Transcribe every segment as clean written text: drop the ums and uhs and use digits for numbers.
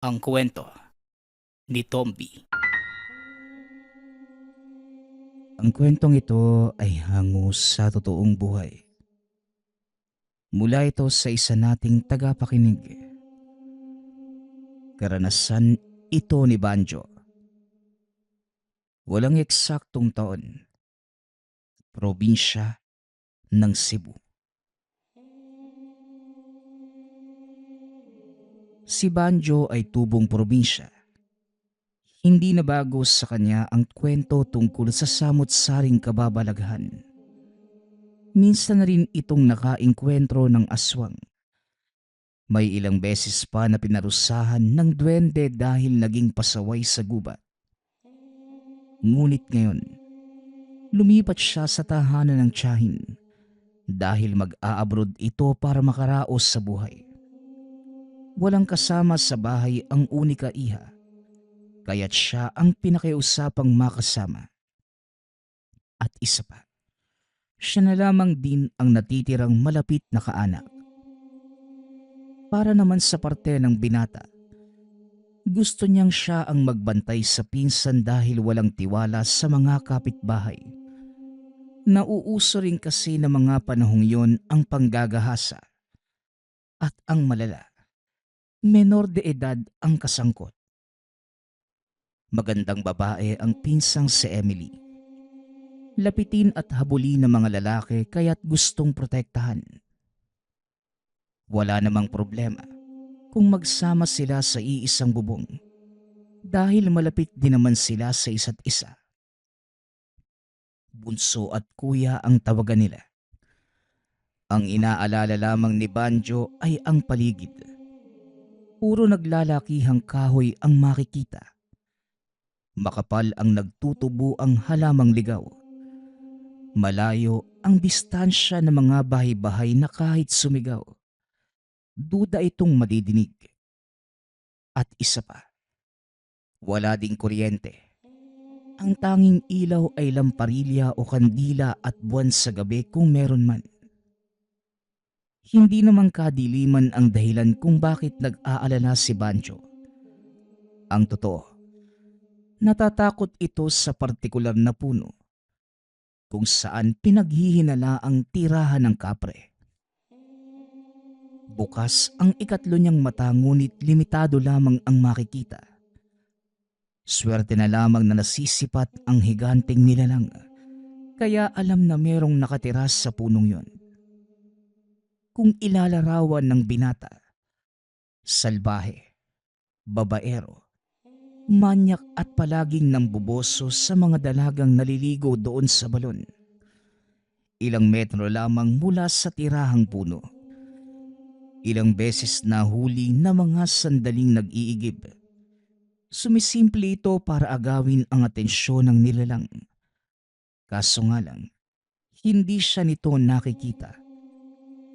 Ang kwento ni Tomby. Ang kwentong ito ay hango sa totoong buhay. Mula ito sa isa nating tagapakinig. Karanasan ito ni Banjo. Walang eksaktong taon. Probinsya ng Cebu. Si Banjo ay tubong probinsya. Hindi na bago sa kanya ang kwento tungkol sa samot-saring kababalaghan. Minsan na rin itong nakaengkwentro ng aswang. May ilang beses pa na pinarusahan ng duwende dahil naging pasaway sa gubat. Ngunit ngayon, lumipat siya sa tahanan ng tiyahin dahil mag-a-abroad ito para makaraos sa buhay. Walang kasama sa bahay ang unika iha, kaya't siya ang pinakiusapang makasama. At isa pa, siya na lamang din ang natitirang malapit na kaanak. Para naman sa parte ng binata, gusto niyang siya ang magbantay sa pinsan dahil walang tiwala sa mga kapitbahay. Nauuso rin kasi ng mga panahong yon ang panggagahasa. At ang malala, menor de edad ang kasangkot. Magandang babae ang pinsang si Emily. Lapitin at habulin ng mga lalaki kaya't gustong protektahan. Wala namang problema kung magsama sila sa iisang bubong dahil malapit din naman sila sa isa't isa. Bunso at kuya ang tawagan nila. Ang inaalala lamang ni Banjo ay ang paligid. Puro naglalakihang kahoy ang makikita. Makapal ang nagtutubo ang halamang ligaw. Malayo ang distansya ng mga bahay-bahay na kahit sumigaw, duda itong madidinig. At isa pa, wala ding kuryente. Ang tanging ilaw ay lamparilla o kandila at buwan sa gabi kung meron man. Hindi naman kadiliman ang dahilan kung bakit nag-aalala si Banjo. Ang totoo, natatakot ito sa partikular na puno kung saan pinaghihinala ang tirahan ng kapre. Bukas ang ikatlo niyang mata ngunit limitado lamang ang makikita. Swerte na lamang na nasisipat ang higanteng nilalang, kaya alam na merong nakatira sa punong yon. Kung ilalarawan ng binata, salbahe, babaero, manyak at palaging nambuboso sa mga dalagang naliligo doon sa balon. Ilang metro lamang mula sa tirahang puno. Ilang beses nahuli na mga sandaling nag-iigib. Sumisimple ito para agawin ang atensyon ng nilalang. Kaso nga lang, hindi siya nito nakikita.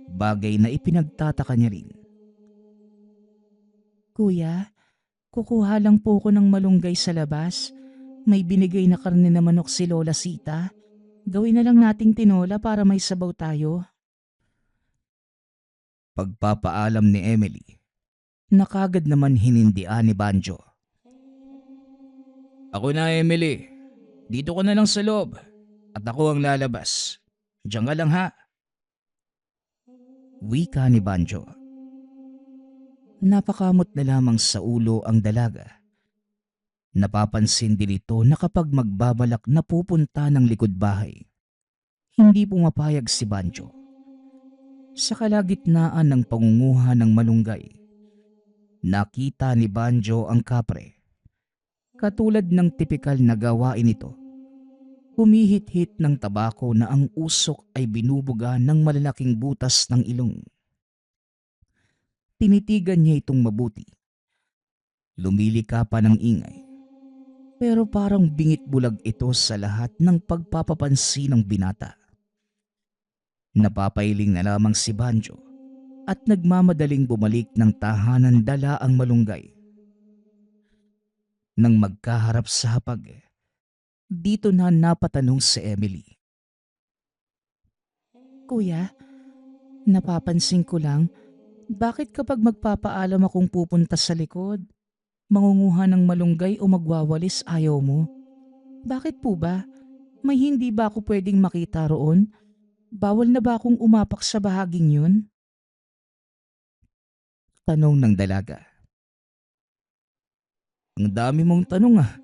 Bagay na ipinagtataka niya rin. Kuya, kukuha lang po ko ng malunggay sa labas. May binigay na karne na manok si Lola Sita. Gawin na lang nating tinola para may sabaw tayo. Pagpapaalam ni Emily, na kagad naman hinindian ni Banjo. Ako na, Emily. Dito ka na lang sa loob. At ako ang lalabas. Diyan ka lang, ha? Wika ni Banjo. Napakamot na lamang sa ulo ang dalaga. Napapansin din ito na kapag magbabalak na pupunta ng likod bahay, hindi pumapayag si Banjo. Sa kalagitnaan ng pangunguha ng malunggay, nakita ni Banjo ang kapre. Katulad ng tipikal na gawain ito, humihit-hit ng tabako na ang usok ay binubuga ng malalaking butas ng ilong. Tinitigan niya itong mabuti. Lumilika pa ng ingay. Pero parang bingit bulag ito sa lahat ng pagpapapansin ng binata. Napapailing na lamang si Banjo at nagmamadaling bumalik ng tahanan dala ang malunggay. Nang magkaharap sa hapag, dito na napatanong si Emily. Kuya, napapansin ko lang, bakit kapag magpapaalam akong pupunta sa likod, Mangunguha ng malunggay o magwawalis ayaw mo? Bakit po ba? May hindi ba ako pwedeng makita roon? Bawal na ba akong umapak sa bahaging yun? Tanong ng dalaga. Ang dami mong tanong ah.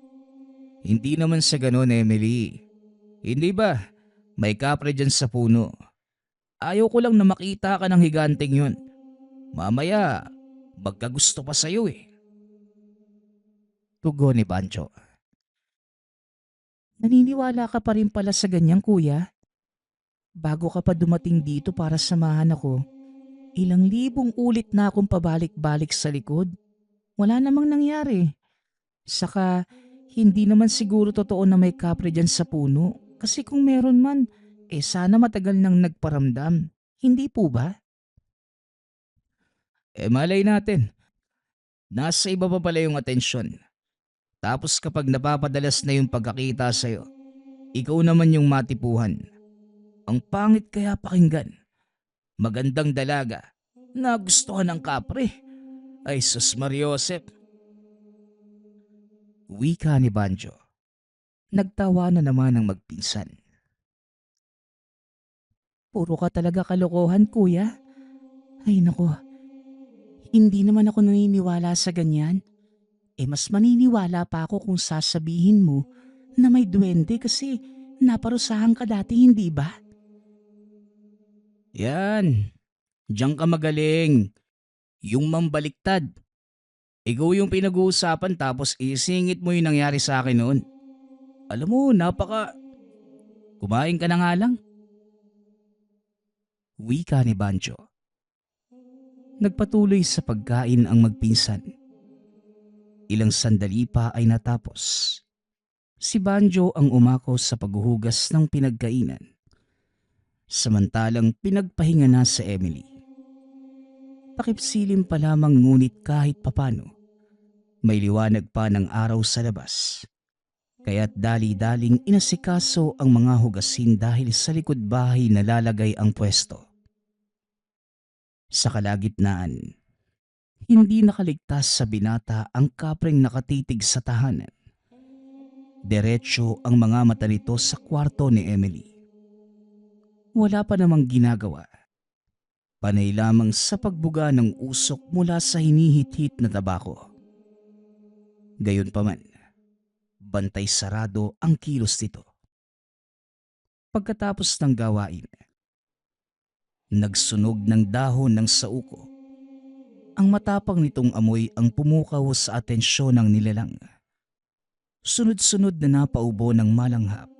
Hindi naman sa ganon, Emily. Hindi ba? May kapre dyan sa puno. Ayaw ko lang na makita ka ng higanteng yun. Mamaya, magkagusto pa sa'yo eh. Tugon ni Banjo. Naniniwala ka pa rin pala sa ganyang kuya? Bago ka pa dumating dito para samahan ako, ilang libong ulit na akong pabalik-balik sa likod. Wala namang nangyari. Saka, hindi naman siguro totoo na may kapre dyan sa puno. Kasi kung meron man, sana matagal nang nagparamdam. Hindi po ba? Malay natin. Nasa iba pa pala yung atensyon. Tapos kapag napapadalas na yung pagkakita sa'yo, ikaw naman yung matipuhan. Ang pangit kaya pakinggan. Magandang dalaga. Nagustuhan ng kapre. Ay sus Mariosep. Wika ni Banjo. Nagtawa na naman ang magpinsan. Puro ka talaga kalokohan, kuya. Ay nako, hindi naman ako naniniwala sa ganyan. Mas maniniwala pa ako kung sasabihin mo na may duwende kasi naparusahan ka dati, hindi ba? Yan. Diyan ka magaling. Yung mambaliktad. Ikaw yung pinag-uusapan tapos isingit mo yung nangyari sa akin noon. Alam mo, kumain ka na nga lang. Wika ni Banjo. Nagpatuloy sa pagkain ang magpinsan. Ilang sandali pa ay natapos. Si Banjo ang umakaw sa paghuhugas ng pinagkainan. Samantalang pinagpahinga na si Emily. Takipsilim pa lamang ngunit kahit papano, may liwanag pa ng araw sa labas. Kaya't dali-daling inasikaso ang mga hugasin dahil sa likod bahay nalalagay ang pwesto. Sa kalagitnaan, hindi nakaligtas sa binata ang kapreng nakatitig sa tahanan. Diretso ang mga mata nito sa kwarto ni Emily. Wala pa namang ginagawa. Panay lamang sa pagbuga ng usok mula sa hinihit-hit na tabako. Gayunpaman, bantay sarado ang kilos nito. Pagkatapos ng gawain, nagsunog ng dahon ng sauko. Ang matapang nitong amoy ang pumukaw sa atensyon ng nilalang. Sunod-sunod na napaubo ng malanghap.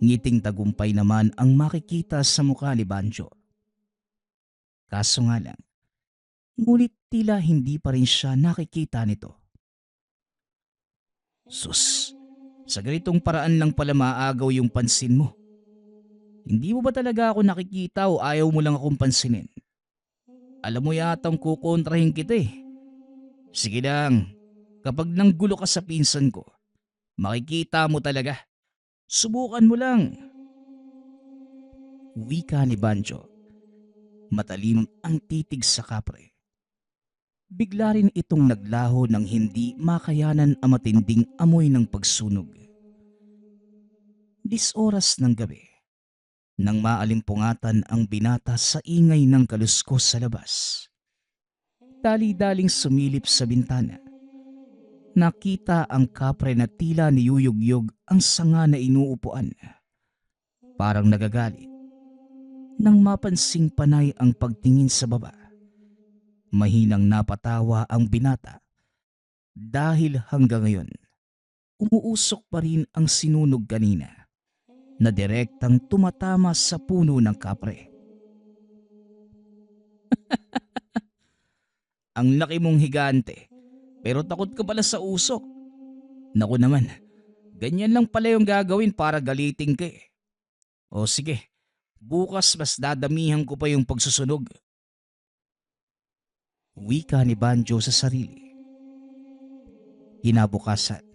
Ngiting tagumpay naman ang makikita sa mukha ni Banjo. Kaso nga lang, ngunit tila hindi pa rin siya nakikita nito. Sus, sa ganitong paraan lang pala maagaw yung pansin mo. Hindi mo ba talaga ako nakikita o ayaw mo lang akong pansinin? Alam mo yatang kukontrahin kita eh. Sige lang, kapag nanggulo ka sa pinsan ko, makikita mo talaga. Subukan mo lang. Wika ni Banjo. Matalim ang titig sa kapre. Bigla rin itong naglaho ng hindi makayanan ang matinding amoy ng pagsunog. 10 oras ng gabi, nang maalimpungatan ang binata sa ingay ng kaluskos sa labas. Dali-daling sumilip sa bintana. Nakita ang kapre na tila niyuyugyog ang sanga na inuupuan. Parang nagagalit. Nang mapansing panay ang pagtingin sa baba, mahinang napatawa ang binata dahil hanggang ngayon umuusok pa rin ang sinunog kanina na direktang tumatama sa puno ng kapre. Ang laki mong higante, pero takot ka pala sa usok. Naku naman, ganyan lang pala yung gagawin para galiting ka eh. O sige, bukas mas dadamihan ko pa yung pagsusunog. Wika ni Banjo sa sarili. Kinabukasan,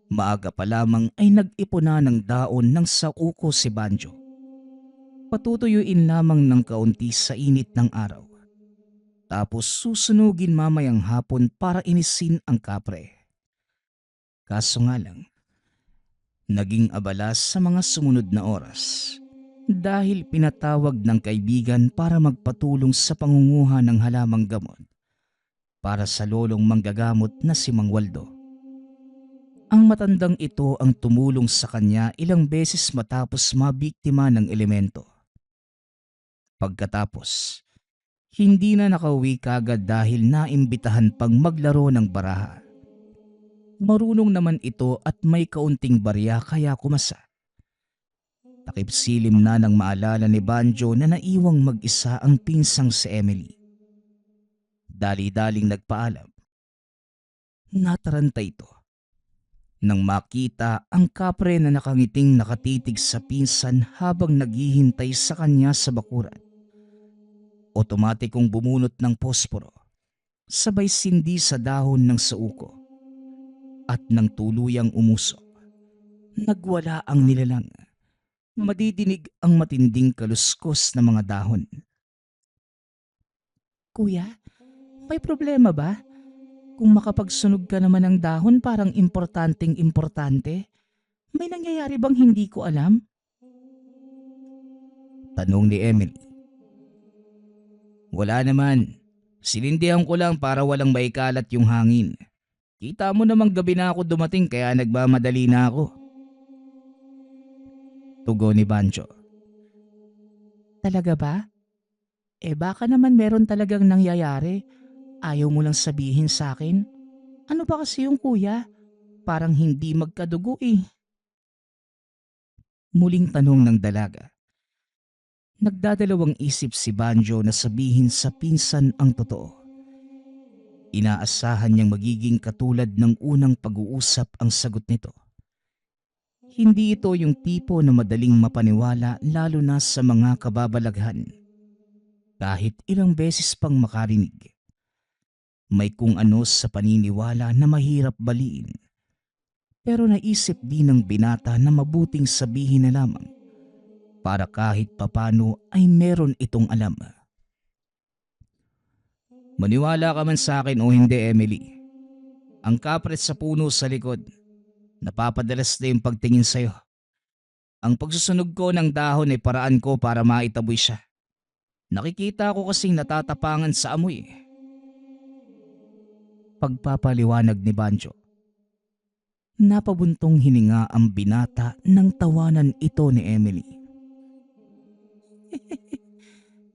maaga pa lamang ay nag-ipon na ng daon ng sauko si Banjo. Patutuyuin lamang ng kaunti sa init ng araw. tapos susunugin mamayang hapon para inisin ang kapre. Kaso nga lang, naging abala sa mga sumunod na oras dahil pinatawag ng kaibigan para magpatulong sa pangunguha ng halamang gamot para sa lolong manggagamot na si Mang Waldo. Ang matandang ito ang tumulong sa kanya ilang beses matapos mabiktima ng elemento. Pagkatapos, hindi na nakauwi kagad dahil naimbitahan pang maglaro ng baraha. Marunong naman ito at may kaunting barya kaya kumasa. Takip-silim na nang maalala ni Banjo na naiwang mag-isa ang pinsang si Emily. Dali-daling nagpaalam. Nataranta ito. Nang makita ang kapre na nakangiting nakatitig sa pinsan habang naghihintay sa kanya sa bakuran. Otomatikong bumunot ng posporo, sabay sindi sa dahon ng sauko. At nang tuluyang umusok, nagwala ang nilalang. Madidinig ang matinding kaluskos ng mga dahon. Kuya, may problema ba? Kung makapagsunog ka naman ng dahon parang importanteng importante, may nangyayari bang hindi ko alam? Tanong ni Emily. Wala naman. Sinindihan ko lang para walang maikalat yung hangin. Kita mo namang gabi na ako dumating kaya nagmamadali na ako. Tugon ni Banjo. Talaga ba? Baka naman meron talagang nangyayari. Ayaw mo lang sabihin sa akin. Ano ba kasi yung kuya? Parang hindi magkadugo eh. Muling tanong ng dalaga. Nagdadalawang isip si Banjo na sabihin sa pinsan ang totoo. Inaasahan niyang magiging katulad ng unang pag-uusap ang sagot nito. Hindi ito yung tipo na madaling mapaniwala lalo na sa mga kababalaghan. Kahit ilang beses pang makarinig, may kung ano sa paniniwala na mahirap baliin. Pero naisip din ng binata na mabuting sabihin na lamang para kahit papano ay meron itong alam. Maniwala ka man sa akin o hindi, Emily. Ang kapret sa puno sa likod, napapadalas na yung pagtingin sa'yo. Ang pagsusunog ko ng dahon ay paraan ko para maitaboy siya. Nakikita ko kasing natatapangan sa amoy. Pagpapaliwanag ni Banjo. Napabuntong hininga ang binata nang tawanan ito ni Emily.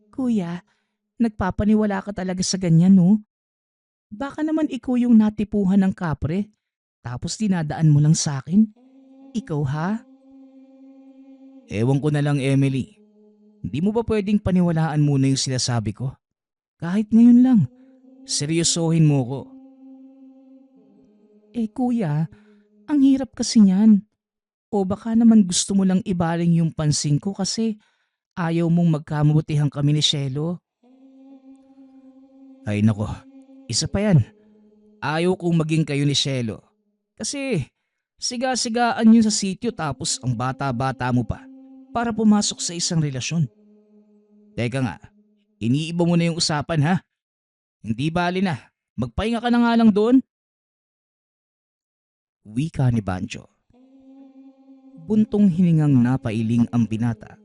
Kuya, nagpapaniwala ka talaga sa ganyan no? Baka naman ikaw yung natipuhan ng kapre, tapos dinadaan mo lang sa akin? Ikaw ha? Ewan ko na lang, Emily. Hindi mo ba pwedeng paniwalaan muna yung sinasabi ko? Kahit ngayon lang, seryosohin mo ko. Kuya, ang hirap kasi niyan. O baka naman gusto mo lang ibaling yung pansin ko kasi ayaw mong magkamabutihan kami ni Shelo. Ay nako, isa pa yan. Ayaw kong maging kayo ni Shelo. Kasi siga-sigaan yun sa sityo tapos ang bata-bata mo pa para pumasok sa isang relasyon. Teka nga, iniiba mo na yung usapan ha? Hindi bali na, magpahinga ka na nga lang doon. Wika ni Banjo. Buntong hiningang napailing ang binata.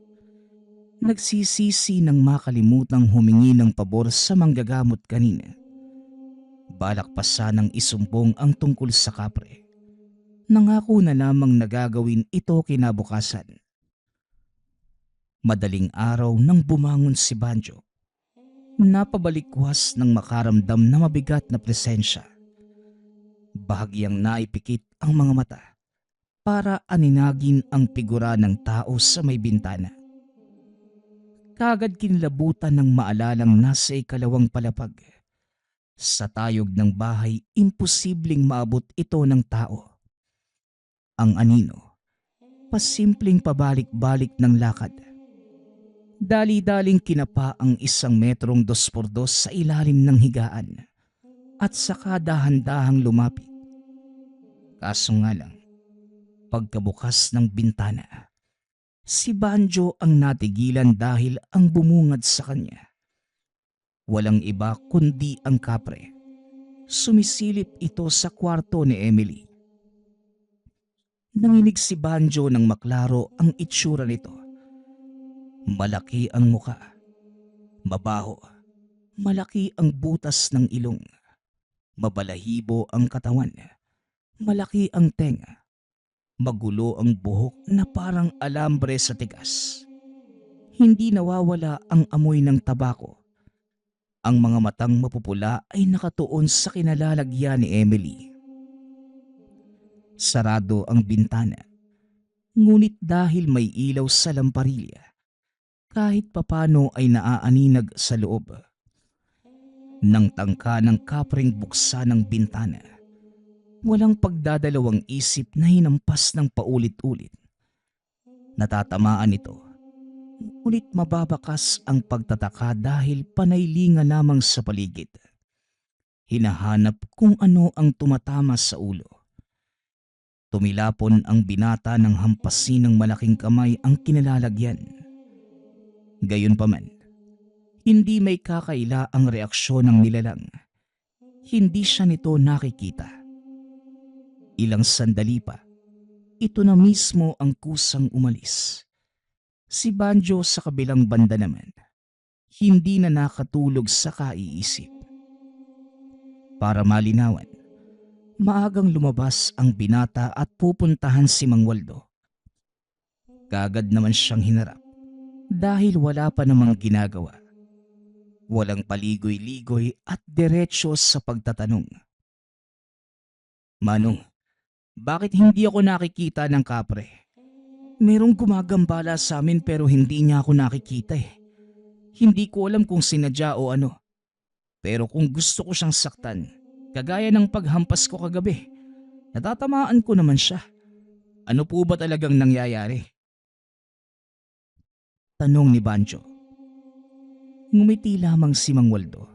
Nagsisisi nang makalimutang humingi ng pabor sa manggagamot kanina. Balak pa sanang isumbong ang tungkol sa kapre. Nangako na lamang nagagawin ito kinabukasan. Madaling araw nang bumangon si Banjo. Napabalikwas ng makaramdam na mabigat na presensya. Bahagyang naipikit ang mga mata para aninagin ang figura ng tao sa may bintana. Kagad kinlabutan ng maalalang nasa ikalawang palapag. Sa tayog ng bahay, imposibleng maabot ito ng tao. Ang anino, pasimpleng pabalik-balik ng lakad. Dali-daling kinapa ang 1 metrong 2x2 sa ilalim ng higaan at saka dahan-dahang lumapit. Kaso nga lang, pagkabukas ng bintana, si Banjo ang natigilan dahil ang bumungad sa kanya. Walang iba kundi ang kapre. Sumisilip ito sa kwarto ni Emily. Nanginig si Banjo nang maklaro ang itsura nito. Malaki ang muka, mabaho, malaki ang butas ng ilong, mabalahibo ang katawan, malaki ang tenga, magulo ang buhok na parang alambre sa tigas. Hindi nawawala ang amoy ng tabako. Ang mga matang mapupula ay nakatuon sa kinalalagyan ni Emily. Sarado ang bintana, ngunit dahil may ilaw sa lamparilla, kahit papano ay naaaninag sa loob. Nang tangka ng kapreng buksan ng bintana, walang pagdadalawang isip na hinampas ng paulit-ulit. Natatamaan ito, ngunit mababakas ang pagtataka dahil panaylinga lamang sa paligid. Hinahanap kung ano ang tumatama sa ulo. Tumilapon ang binata ng hampasin ng malaking kamay ang kinalalagyan. Gayunpaman, hindi may kakaila ang reaksyon ng nilalang. Hindi siya nito nakikita. Ilang sandali pa, ito na mismo ang kusang umalis. Si Banjo sa kabilang banda naman, hindi na nakatulog sa kaiisip. Para malinawan, maagang lumabas ang binata at pupuntahan si Mang Waldo. Kagad naman siyang hinarap dahil wala pa namang ginagawa. Walang paligoy-ligoy at diretsyo sa pagtatanong. Manong, bakit hindi ako nakikita ng kapre? Merong gumagambala sa amin pero hindi niya ako nakikita eh. Hindi ko alam kung sinadya o ano. Pero kung gusto ko siyang saktan, kagaya ng paghampas ko kagabi, natatamaan ko naman siya. Ano po ba talagang nangyayari? Tanong ni Banjo. Ngumiti lamang si Mang Waldo.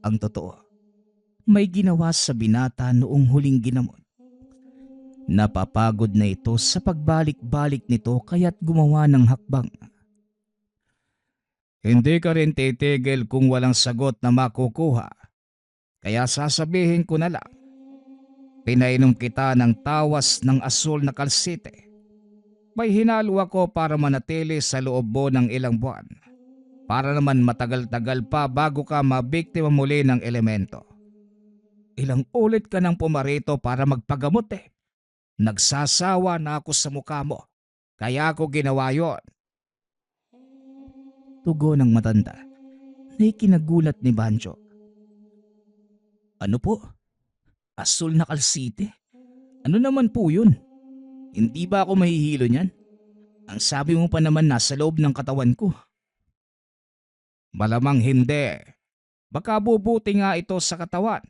Ang totoo, may ginawa sa binata noong huling ginamot. Napapagod na ito sa pagbalik-balik nito kaya't gumawa ng hakbang. Hindi ka rin titigil kung walang sagot na makukuha. Kaya sasabihin ko na lang, pinainom kita ng tawas ng asul na kalsite. May hinalo ako para manatili sa loob mo ng ilang buwan. Para naman matagal-tagal pa bago ka mabiktima muli ng elemento. Ilang ulit ka nang pumarito para magpagamot eh. Nagsasawa na ako sa mukha mo. Kaya ako ginawa yon. Tugon ng matanda na ikinagulat ni Banjo. Ano po? Asul na kalsite? Ano naman po yun? Hindi ba ako mahihilo niyan? Ang sabi mo pa naman nasa loob ng katawan ko. Malamang hindi. Baka bubuti nga ito sa katawan,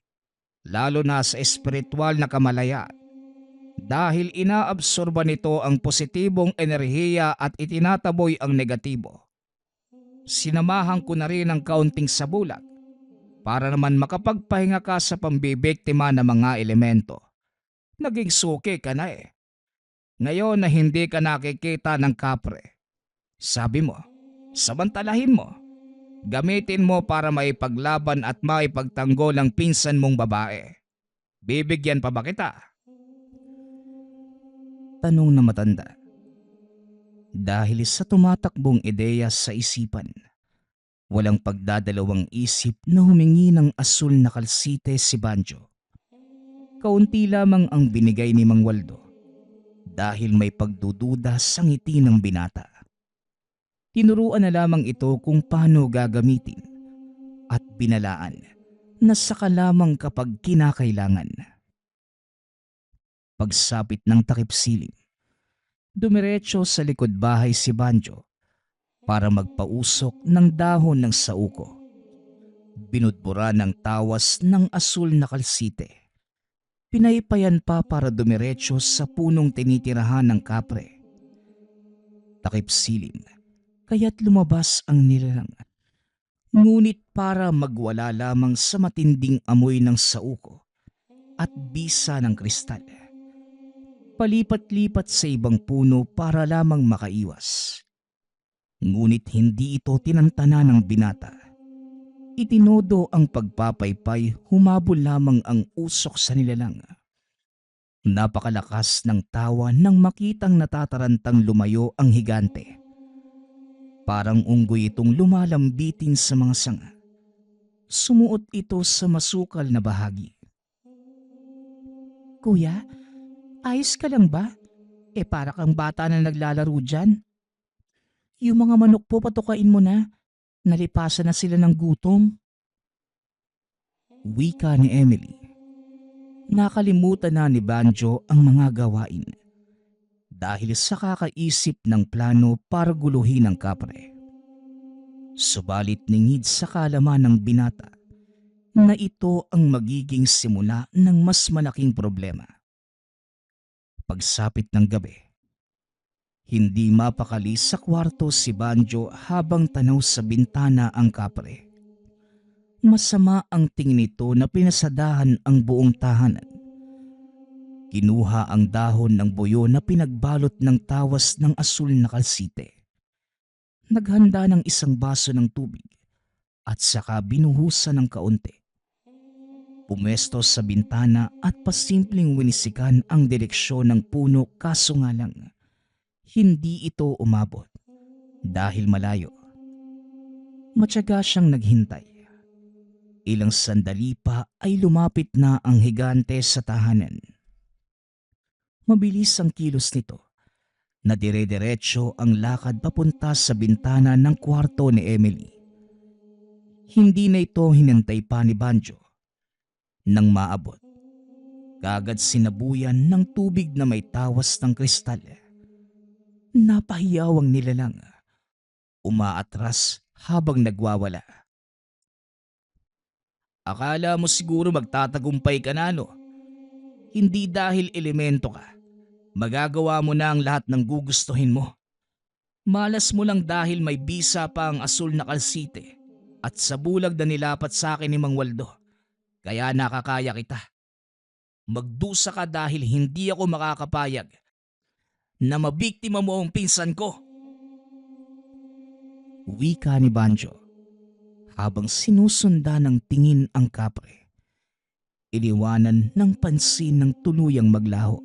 lalo na sa espiritual na kamalaya. Dahil inaabsorba nito ang positibong enerhiya at itinataboy ang negatibo. Sinamahan ko na rin ng kaunting sabulat para naman makapagpahinga ka sa pambibiktima ng mga elemento. Naging suki ka na eh. Ngayon na hindi ka nakikita ng kapre, sabi mo, samantalahin mo. Gamitin mo para maipaglaban at maipagtanggol ang pinsan mong babae. Bibigyan pa ba kita? Tanong na matanda. Dahil sa tumatakbong ideya sa isipan, walang pagdadalawang isip na humingi ng asul na kalsite si Banjo. Kaunti lamang ang binigay ni Mang Waldo dahil may pagdududa sa ngiti ng binata. Tinuruan na lamang ito kung paano gagamitin at binalaan na saka lamang kapag kinakailangan. Pagsapit ng takip siling, dumiretso sa likod bahay si Banjo para magpausok ng dahon ng sauko. Binudbura ng tawas ng asul na kalsite. Pinaypayan pa para dumiretso sa punong tinitirahan ng kapre. Takip siling, kaya't lumabas ang nilalang. Ngunit para magwala lamang sa matinding amoy ng sauko at bisa ng kristal. Palipat-lipat sa ibang puno para lamang makaiwas. Ngunit hindi ito tinantana ng binata. Itinodo ang pagpapaypay, humabol lamang ang usok sa nilalang. Napakalakas ng tawa nang makitang natatarantang lumayo ang higante. Parang unggoy itong lumalambitin sa mga sanga. Sumuot ito sa masukal na bahagi. Kuya, ayos ka lang ba? Para kang bata na naglalaro dyan. Yung mga manok po patukain mo na. Nalipasan na sila ng gutom. Wika ni Emily. Nakalimutan na ni Banjo ang mga gawain dahil sa kakaisip ng plano para guluhin ang kapre. Subalit ningid sa kalaman ng binata na ito ang magiging simula ng mas malaking problema. Pagsapit ng gabi, hindi mapakali sa kwarto si Banjo habang tanaw sa bintana ang kapre. Masama ang tingin nito na pinasadahan ang buong tahanan. Kinuha ang dahon ng buyo na pinagbalot ng tawas ng asul na kalsite. Naghanda ng isang baso ng tubig at saka binuhusan ng kaunti. Pumesto sa bintana at pasimpleng winisikan ang direksyon ng puno, kaso nga lang, hindi ito umabot dahil malayo. Matyaga siyang naghintay. Ilang sandali pa ay lumapit na ang higante sa tahanan. Mabilis ang kilos nito na dire-diretso ang lakad papunta sa bintana ng kwarto ni Emily. Hindi na ito hinantay pa ni Banjo. Nang maabot, kaagad sinabuyan ng tubig na may tawas ng kristal. Napahiyaw ang nilalang. Umaatras habang nagwawala. Akala mo siguro magtatagumpay ka na, no? Hindi dahil elemento ka. Magagawa mo na ang lahat ng gugustuhin mo. Malas mo lang dahil may bisa pa ang asul na kalsite at sa bulag na nilapat sa akin ni Mang Waldo. Kaya nakakaya kita. Magdusa ka dahil hindi ako makakapayag na mabiktima mo ang pinsan ko. Wika ni Banjo habang sinusundan ng tingin ang kapre. Iniwanan ng pansin ng tuluyang maglaho.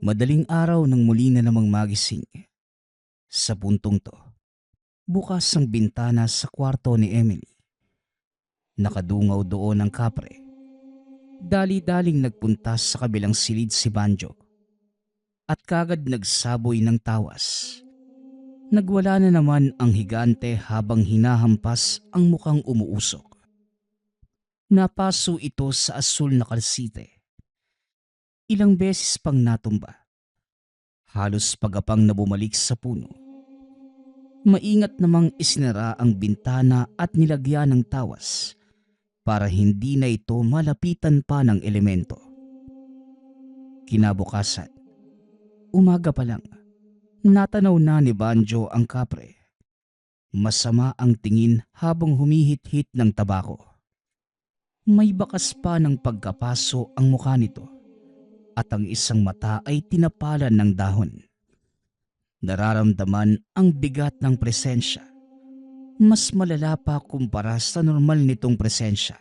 Madaling araw nang muli na namang magising. Sa puntong to, bukas ang bintana sa kwarto ni Emily. Nakadungaw doon ang kapre. Dali-daling nagpunta sa kabilang silid si Banjo at kagad nagsaboy ng tawas. Nagwala na naman ang higante habang hinahampas ang mukhang umuusok. Napaso ito sa asul na kalsite. Ilang beses pang natumba. Halos pagapang na bumalik sa puno. Maingat namang isinara ang bintana at nilagyan ng tawas para hindi na ito malapitan pa ng elemento. Kinabukasan, umaga pa lang, natanaw na ni Banjo ang kapre. Masama ang tingin habang humihit-hit ng tabako. May bakas pa ng pagkapaso ang mukha nito at ang isang mata ay tinapalan ng dahon. Nararamdaman ang bigat ng presensya. Mas malala pa kumpara sa normal nitong presensya.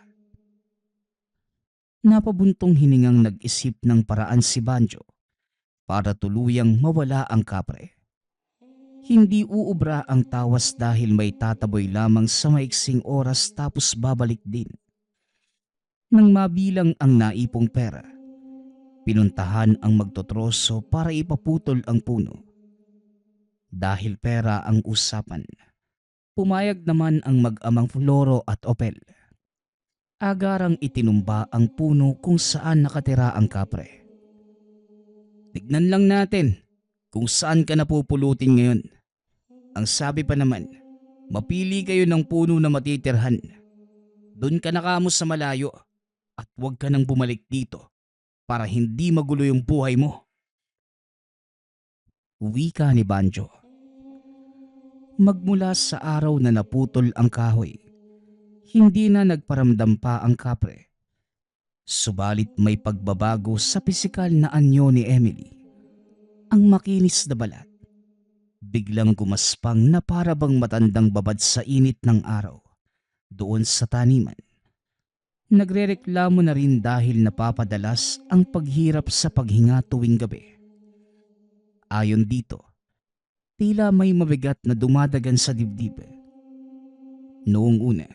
Napabuntong hiningang nag-isip ng paraan si Banjo para tuluyang mawala ang kapre. Hindi uubra ang tawas dahil may tataboy lamang sa maiksing oras tapos babalik din. Nang mabilang ang naipong pera, pinuntahan ang magtotroso para ipaputol ang puno. Dahil pera ang usapan, pumayag naman ang mag-amang Floro at Opel. Agarang itinumba ang puno kung saan nakatira ang kapre. Tignan lang natin kung saan ka napupulutin ngayon. Ang sabi pa naman, mapili kayo ng puno na matitirhan. Doon ka nakamos sa malayo at huwag ka nang bumalik dito para hindi magulo yung buhay mo. Wika ni Banjo. Magmula sa araw na naputol ang kahoy, hindi na nagparamdam pa ang kapre. Subalit may pagbabago sa pisikal na anyo ni Emily. Ang makinis na balat, biglang gumaspang na para bang matandang babad sa init ng araw. doon sa taniman. Nagrereklamo na rin dahil napapadalas ang paghirap sa paghinga tuwing gabi. Ayon dito, tila may mabigat na dumadagan sa dibdib. Noong una,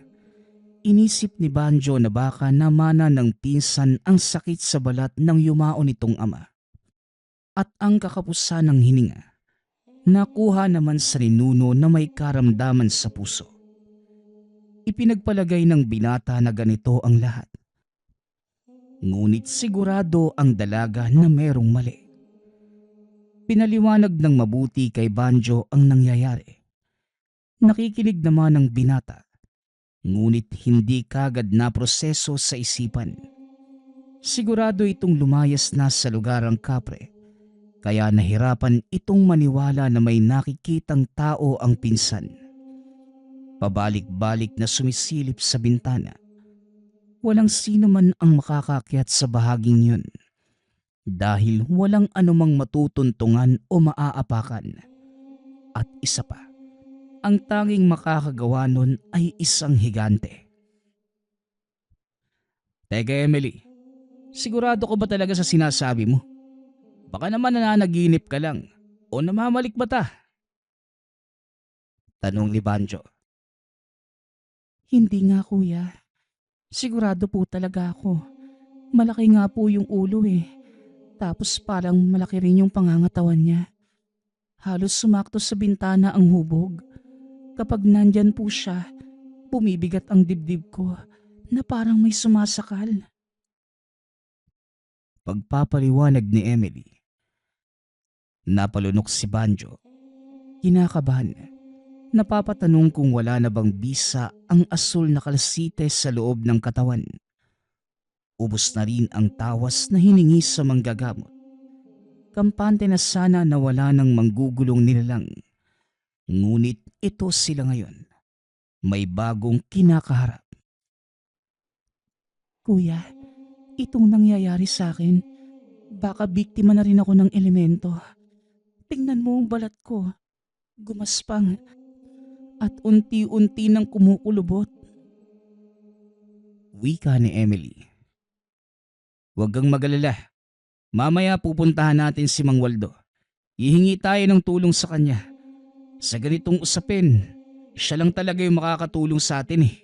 inisip ni Banjo na baka namana ng pinsan ang sakit sa balat ng yumao nitong ama. At ang kakapusan ng hininga, nakuha naman sa ninuno na may karamdaman sa puso. Ipinagpalagay ng binata na ganito ang lahat. Ngunit sigurado ang dalaga na merong mali. Pinaliwanag ng mabuti kay Banjo ang nangyayari. Nakikinig naman ang binata, ngunit hindi kagad na proseso sa isipan. Sigurado itong lumayas na sa lugar ang kapre, kaya nahirapan itong maniwala na may nakikitang tao ang pinsan. Pabalik-balik na sumisilip sa bintana. Walang sino man ang makakakyat sa bahaging yun dahil walang anumang matutuntungan o maaapakan. At isa pa, ang tanging makakagawa nun ay isang higante. Teka Emily, sigurado ko ba talaga sa sinasabi mo? Baka naman nananaginip ka lang o namamalik ba ta? Tanong ni Banjo. Hindi nga kuya. Sigurado po talaga ako. Malaki nga po yung ulo eh. Tapos parang malaki rin yung pangangatawan niya. Halos sumakto sa bintana ang hubog. Kapag nandyan po siya, bumibigat ang dibdib ko na parang may sumasakal. Pagpapaliwanag ni Emily, napalunok si Banjo. Kinakabahan. Napapatanong kung wala na bang bisa ang asul na kalsite sa loob ng katawan. Ubos na rin ang tawas na hiningi sa manggagamot. Kampante na sana na wala ng manggugulong nilalang. Ngunit ito sila ngayon. May bagong kinakaharap. Kuya, itong nangyayari sa akin, baka biktima na rin ako ng elemento. Tingnan mo ang balat ko. Gumaspang at unti-unti nang kumukulubot. Wika ni Emily. Huwag kang magalala. Mamaya pupuntahan natin si Mang Waldo. Hihingi tayo ng tulong sa kanya. Sa ganitong usapin, siya lang talaga yung makakatulong sa atin eh.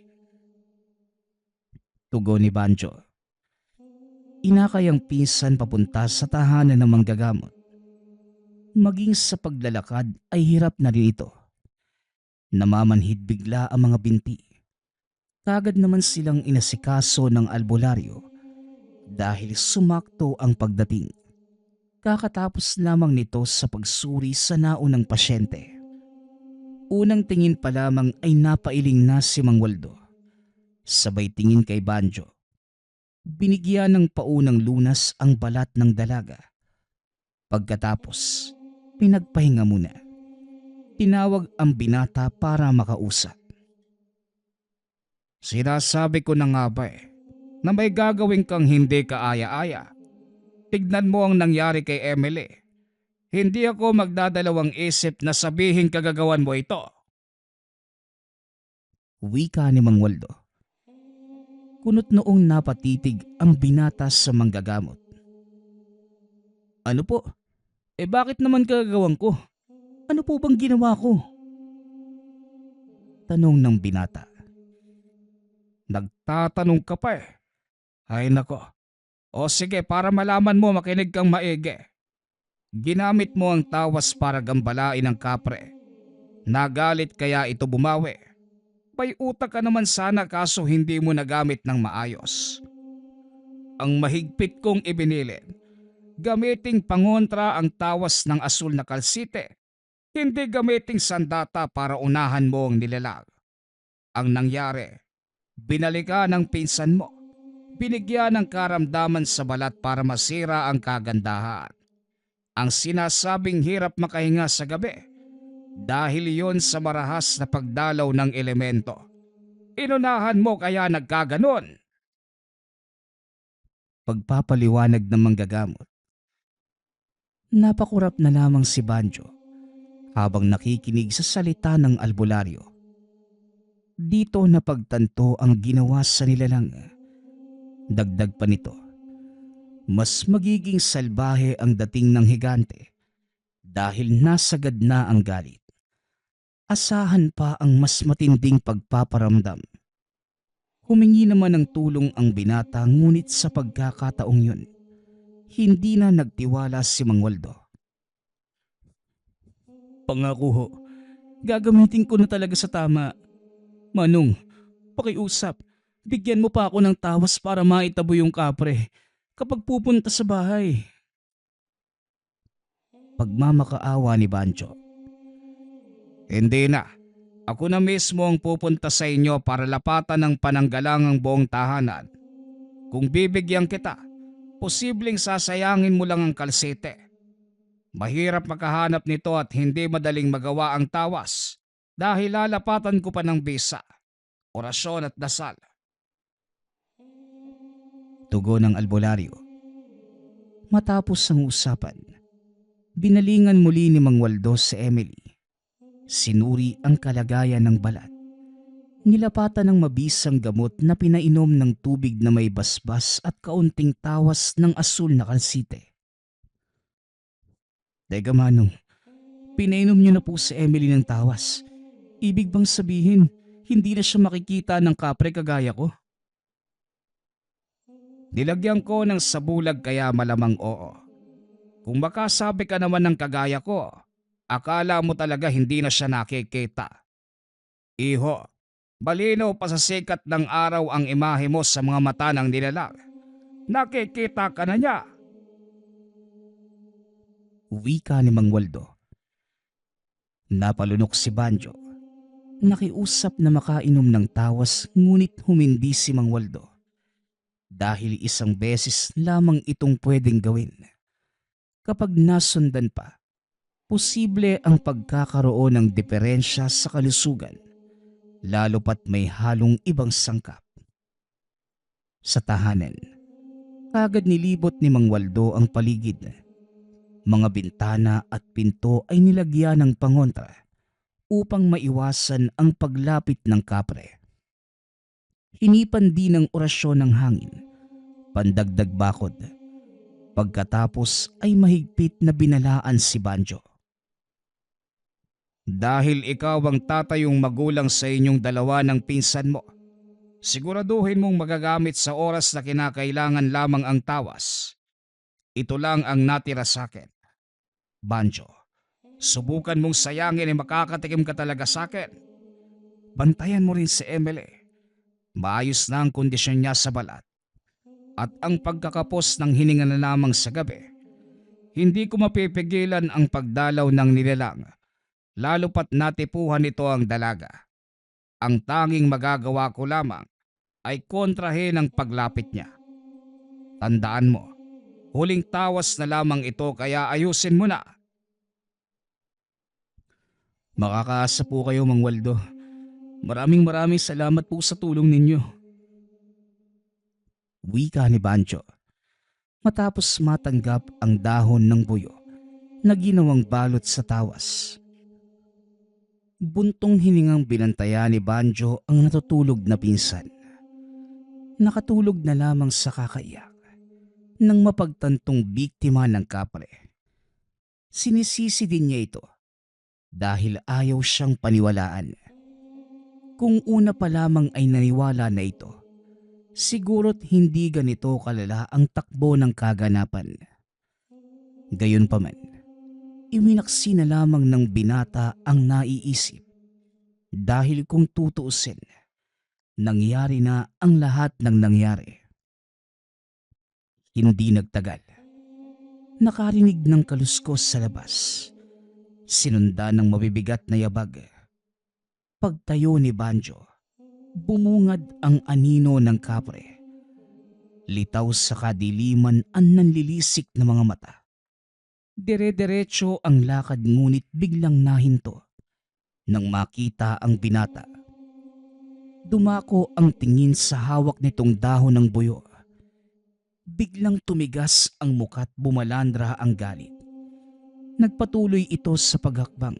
Tugon ni Banjo. Inakay ang pinsan papunta sa tahanan ng manggagamot. Maging sa paglalakad ay hirap na rin ito. Namamanhid bigla ang mga binti. Kagad naman silang inasikaso ng albularyo dahil sumakto ang pagdating. Kakatapos lamang nito sa pagsuri sa naunang pasyente. Unang tingin pa lamang ay napailing na si Mang Waldo. Sabay tingin kay Banjo. Binigyan ng paunang lunas ang balat ng dalaga. Pagkatapos, pinagpahinga muna. Tinawag ang binata para makausap. Sinasabi ko na nga ba na may gagawin kang hindi kaaya-aya. Tignan mo ang nangyari kay Emily. Hindi ako magdadalawang isip na sabihin kagagawan mo ito. Wika ni Mang Waldo. Kunot noong napatitig ang binata sa manggagamot. Ano po? Bakit naman kagagawan ko? Ano po bang ginawa ko? Tanong ng binata. Nagtatanong ka pa eh. Ay nako. O sige, para malaman mo, makinig kang maigi. Ginamit mo ang tawas para gambalain ang kapre. Nagalit kaya ito bumawi. May utak ka naman sana kaso hindi mo nagamit ng maayos. Ang mahigpit kong ibinilin, gamiting pangontra ang tawas ng asul na kalsite. Hindi gamiting sandata para unahan mo ang nilalag. Ang nangyari, binalikan ng pinsan mo. Binigyan ng karamdaman sa balat para masira ang kagandahan. Ang sinasabing hirap makahinga sa gabi dahil iyon sa marahas na pagdalaw ng elemento. Inunahan mo kaya nagkaganon. Pagpapaliwanag ng manggagamot. Napakurap na lamang si Banjo habang nakikinig sa salita ng albularyo. Dito napagtanto ang ginawa sa nilalang. Dagdag pa nito, mas magiging salbahe ang dating ng higante dahil nasagad na ang galit. Asahan pa ang mas matinding pagpaparamdam. Humingi naman ng tulong ang binata ngunit sa pagkakataong yun, hindi na nagtiwala si Mang Waldo. Pangako ho, gagamitin ko na talaga sa tama. Manong, pakiusap, bigyan mo pa ako ng tawas para maitabo yung kapre kapag pupunta sa bahay. Pagmamakaawa ni Bancho. Hindi na. Ako na mismo ang pupunta sa inyo para lapatan ng pananggalang ang buong tahanan. Kung bibigyan kita, posibleng sasayangin mo lang ang kalsete. Mahirap makahanap nito at hindi madaling magawa ang tawas dahil lalapatan ko pa ng bisa, orasyon at dasal. Tugon ng albularyo. Matapos ang usapan, binalingan muli ni Mang Waldo si Emily. Sinuri ang kalagayan ng balat. Nilapatan ng mabisang gamot na pinainom ng tubig na may basbas at kaunting tawas ng asul na kalsite. Teka Manong, pinainom niyo na po si Emily ng tawas. Ibig bang sabihin, hindi na siya makikita ng kapre kagaya ko? Nilagyan ko ng sabulag kaya malamang oo. Kung makasabi ka naman ng kagaya ko, akala mo talaga hindi na siya nakikita. Iho, malinaw pa sa sikat ng araw ang imahe mo sa mga mata ng nilalang. Nakikita ka na niya. Wika ni Mang Waldo. Napalunok si Banjo. Nakiusap na makainom ng tawas ngunit humindi si Mang Waldo. Dahil isang beses lamang itong pwedeng gawin. Kapag nasundan pa, posible ang pagkakaroon ng diferensya sa kalusugan, lalo pat may halong ibang sangkap. Sa tahanan, kagad nilibot ni Mang Waldo ang paligid. Mga bintana at pinto ay nilagyan ng pangontra upang maiwasan ang paglapit ng kapre. Hinipan din ng orasyon ng hangin, pandagdag bakod. Pagkatapos ay mahigpit na binalaan si Banjo. Dahil ikaw ang tatayong magulang sa inyong dalawa ng pinsan mo, siguraduhin mong magagamit sa oras na kinakailangan lamang ang tawas. Ito lang ang natira sa akin. Banjo, subukan mong sayangin ay makakatikim ka talaga sa akin. Bantayan mo rin si Emily. Maayos na ang kondisyon niya sa balat. At ang pagkakapos ng hininga na lamang sa gabi, hindi ko mapipigilan ang pagdalaw ng nilalang, lalo pat natipuhan nito ang dalaga. Ang tanging magagawa ko lamang ay kontrahin ang paglapit niya. Tandaan mo, huling tawas na lamang ito kaya ayusin mo na. Makakaasa po kayo, Mang Waldo. Maraming salamat po sa tulong ninyo. Wika ni Banjo. Matapos matanggap ang dahon ng buyo na ginawang balot sa tawas. Buntong hiningang binantayan ni Banjo ang natutulog na pinsan. Nakatulog na lamang sa kakaiyak nang mapagtantong biktima ng kapre. Sinisisi din niya ito dahil ayaw siyang paniwalaan. Kung una pa lamang ay naniwala na ito, siguro't hindi ganito kalala ang takbo ng kaganapan. Gayunpaman, iwinaksi na lamang ng binata ang naiisip dahil kung tutuusin, nangyari na ang lahat ng nangyari. Hindi nagtagal. Nakarinig ng kaluskos sa labas. Sinundan ng mabibigat na yabag. Pagtayo ni Banjo, bumungad ang anino ng kapre. Litaw sa kadiliman ang nanlilisik na mga mata. Dire-diretso ang lakad ngunit biglang nahinto nang makita ang binata. Dumako ang tingin sa hawak nitong dahon ng buyo. Biglang tumigas ang muka't bumalandra ang galit. Nagpatuloy ito sa paghakbang.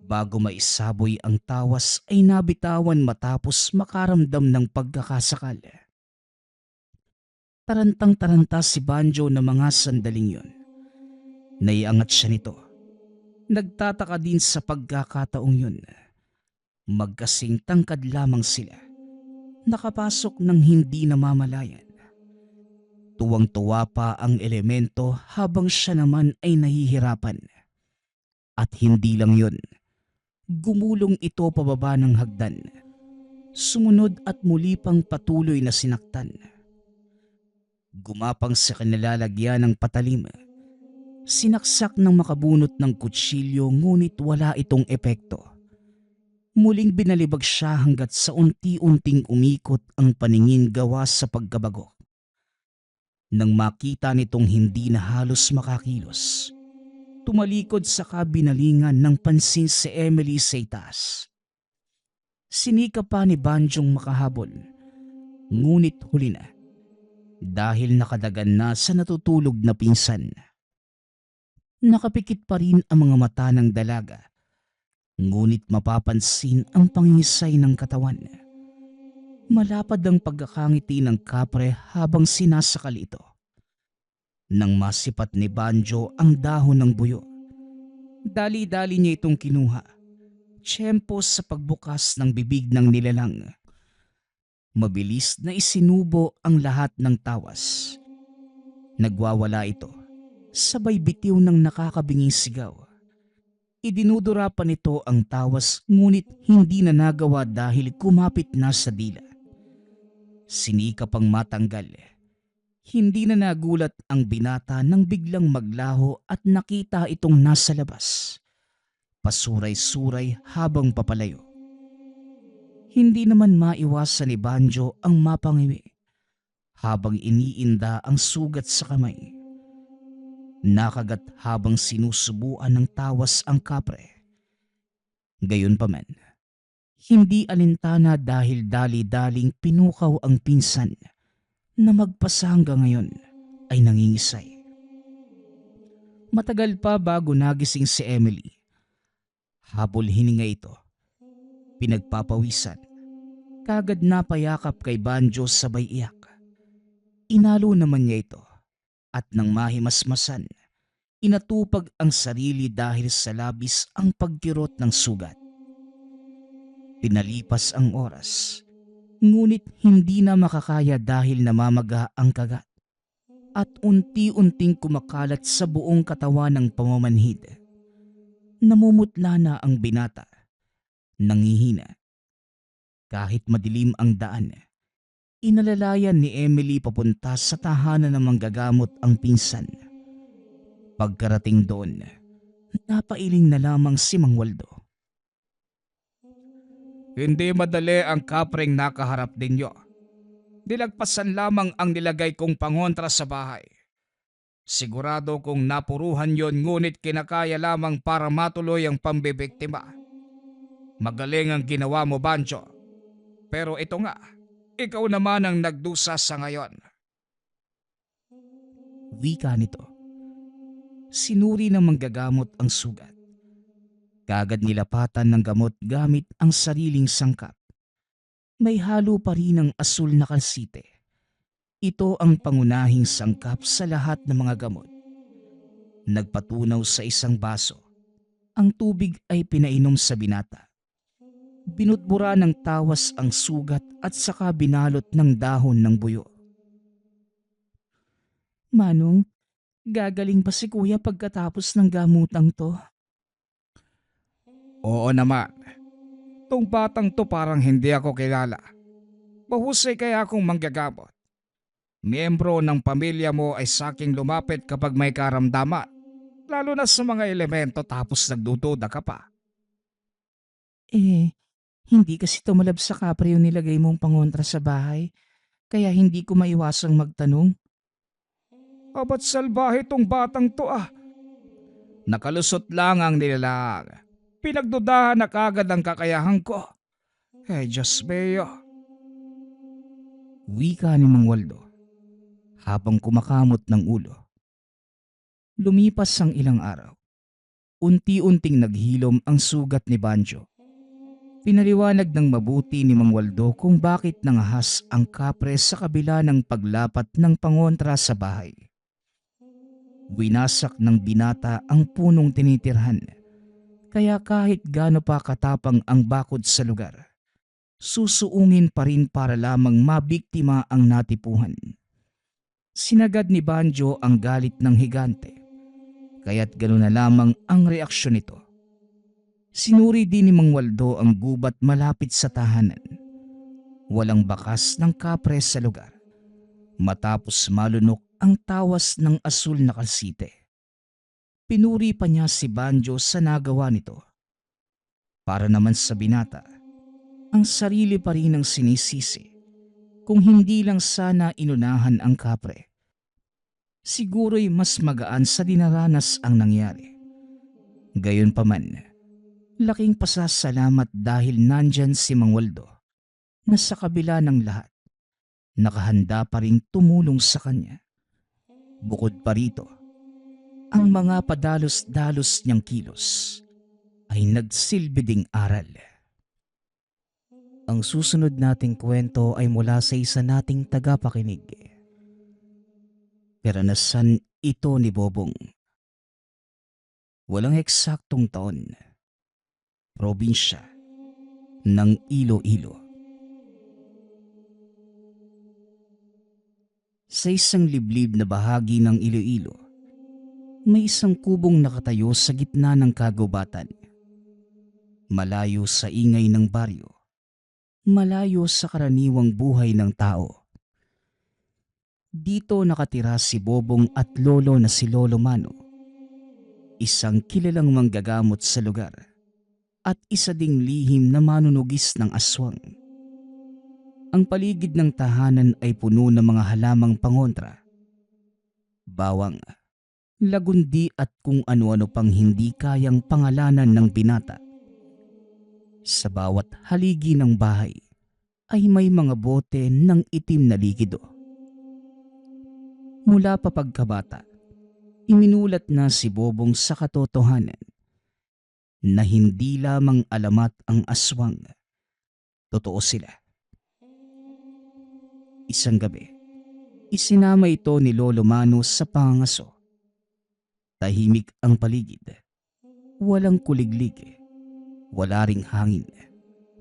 Bago maisaboy ang tawas ay nabitawan matapos makaramdam ng pagkakasakal. Tarantang-taranta si Banjo na mga sandaling yon. Naiangat siya nito. Nagtataka din sa pagkakataong yun. Magkasing tangkad lamang sila. Nakapasok ng hindi namamalayan. Tuwang-tuwa pa ang elemento habang siya naman ay nahihirapan. At hindi lang yun. Gumulong ito pababa ng hagdan. Sumunod at muli pang patuloy na sinaktan. Gumapang sa kanilalagyan ng patalim. Sinaksak ng makabunot ng kutsilyo ngunit wala itong epekto. Muling binalibag siya hanggat sa unti-unting umikot ang paningin gawa sa pagkabago. Nang makita nitong hindi na halos makakilos, tumalikod sa kabinalingan ng pansin si Emily sa itaas. Sinikap pa ni Banjong makahabol, ngunit huli na dahil nakadagan na sa natutulog na pinsan. Nakapikit pa rin ang mga mata ng dalaga, ngunit mapapansin ang pangingisay ng katawan. Malapad ang pagkakangiti ng kapre habang sinasakal ito. Nang masipat ni Banjo ang dahon ng buyo, dali-dali niya itong kinuha, tiyempo sa pagbukas ng bibig ng nilalang. Mabilis na isinubo ang lahat ng tawas. Nagwawala ito, sabay bitiw ng nakakabinging sigaw. Idinudura pa nito ang tawas ngunit hindi na nagawa dahil kumapit na sa dila. Sinikap ang matanggal. Hindi na nagulat ang binata nang biglang maglaho at nakita itong nasa labas. Pasuray-suray habang papalayo. Hindi naman maiwasan ni Banjo ang mapangiwi habang iniinda ang sugat sa kamay. Nakagat habang sinusubuan ng tawas ang kapre. Gayunpaman, hindi alintana dahil dali-daling pinukaw ang pinsan na magpasa hanggang ngayon ay nangingisay. Matagal pa bago nagising si Emily. Habol hininga ito. Pinagpapawisan. Kagad napayakap kay Banjo sabay iyak. Inalo naman niya ito at nang mahimasmasan, inatupag ang sarili dahil sa labis ang pagkirot ng sugat. Pinalipas ang oras, ngunit hindi na makakaya dahil namamaga ang kagat at unti-unting kumakalat sa buong katawan ng pamamanhid. Namumutla na ang binata, nangihina. Kahit madilim ang daan, inalalayan ni Emily papunta sa tahanan ng manggagamot ang pinsan. Pagkarating doon, napailing na lamang si Mang Waldo. Hindi madali ang kapreng nakaharap ninyo. Dilagpasan lamang ang nilagay kong pangontra sa bahay. Sigurado kong napuruhan yon ngunit kinakaya lamang para matuloy ang pambibiktima. Magaling ang ginawa mo, Banjo. Pero ito nga, ikaw naman ang nagdusa sa ngayon. Wika nito. Sinuri ng manggagamot ang sugat. Kagad nilapatan ng gamot gamit ang sariling sangkap. May halo pa rin ng asul na kalsite. Ito ang pangunahing sangkap sa lahat ng mga gamot. Nagpatunaw sa isang baso. Ang tubig ay pinainom sa binata. Binutbura ng tawas ang sugat at saka binalot ng dahon ng buyo. Manong, gagaling pa si kuya pagkatapos ng gamutang to? Oo naman. Tong batang to parang hindi ako kilala. Mahusay kaya akong manggagamot. Miyembro ng pamilya mo ay saking lumapit kapag may karamdaman. Lalo na sa mga elemento tapos nagdududa ka pa. Hindi kasi tumalab sa kapre yung nilagay mong pangontra sa bahay, kaya hindi ko maiwasang magtanong. Abat salbahe tong batang to ah. Nakalusot lang ang nilalang. Pinagdudahan na kagad ang kakayahan ko. Diyos mio. Wika ni Mang Waldo habang kumakamot ng ulo. Lumipas ang ilang araw. Unti-unting naghilom ang sugat ni Banjo. Pinaliwanag ng mabuti ni Mang Waldo kung bakit nangahas ang kapre sa kabila ng paglapat ng pangontra sa bahay. Winasak ng binata ang punong tinitirhan, kaya kahit gaano pa katapang ang bakod sa lugar, susuungin pa rin para lamang mabiktima ang natipuhan. Sinagad ni Banjo ang galit ng higante, kaya't gano'n na lamang ang reaksyon nito. Sinuri din ni Mang Waldo ang gubat malapit sa tahanan. Walang bakas ng kapre sa lugar. Matapos malunok ang tawas ng asul na kalsite. Pinuri pa niya si Banjo sa nagawa nito. Para naman sa binata, ang sarili pa rin ang sinisisi. Kung hindi lang sana inunahan ang kapre, siguro'y mas magaan sa dinaranas ang nangyari. Gayunpaman, laking pasasalamat dahil nandyan si Mang Waldo na sa kabila ng lahat, nakahanda pa rin tumulong sa kanya. Bukod pa rito, ang mga padalos-dalos niyang kilos ay nagsilbi ding aral. Ang susunod nating kwento ay mula sa isa nating tagapakinig. Karanasan ito ni Bobong. Walang eksaktong taon. Probinsya ng Iloilo. Sa isang liblib na bahagi ng Iloilo, may isang kubong nakatayo sa gitna ng kagubatan. Malayo sa ingay ng baryo, malayo sa karaniwang buhay ng tao. Dito nakatira si Bobong at lolo na si Lolo Mano, isang kilalang manggagamot sa lugar at isa ding lihim na manunugis ng aswang. Ang paligid ng tahanan ay puno ng mga halamang pangontra, bawang, lagundi at kung ano-ano pang hindi kayang pangalanan ng binata. Sa bawat haligi ng bahay ay may mga bote ng itim na likido. Mula pa pagkabata, iminulat na si Bobong sa katotohanan na hindi lamang alamat ang aswang, totoo sila. Isang gabi, isinama ito ni Lolo Mano sa pangangaso. Tahimik ang paligid, walang kuliglig, wala ring hangin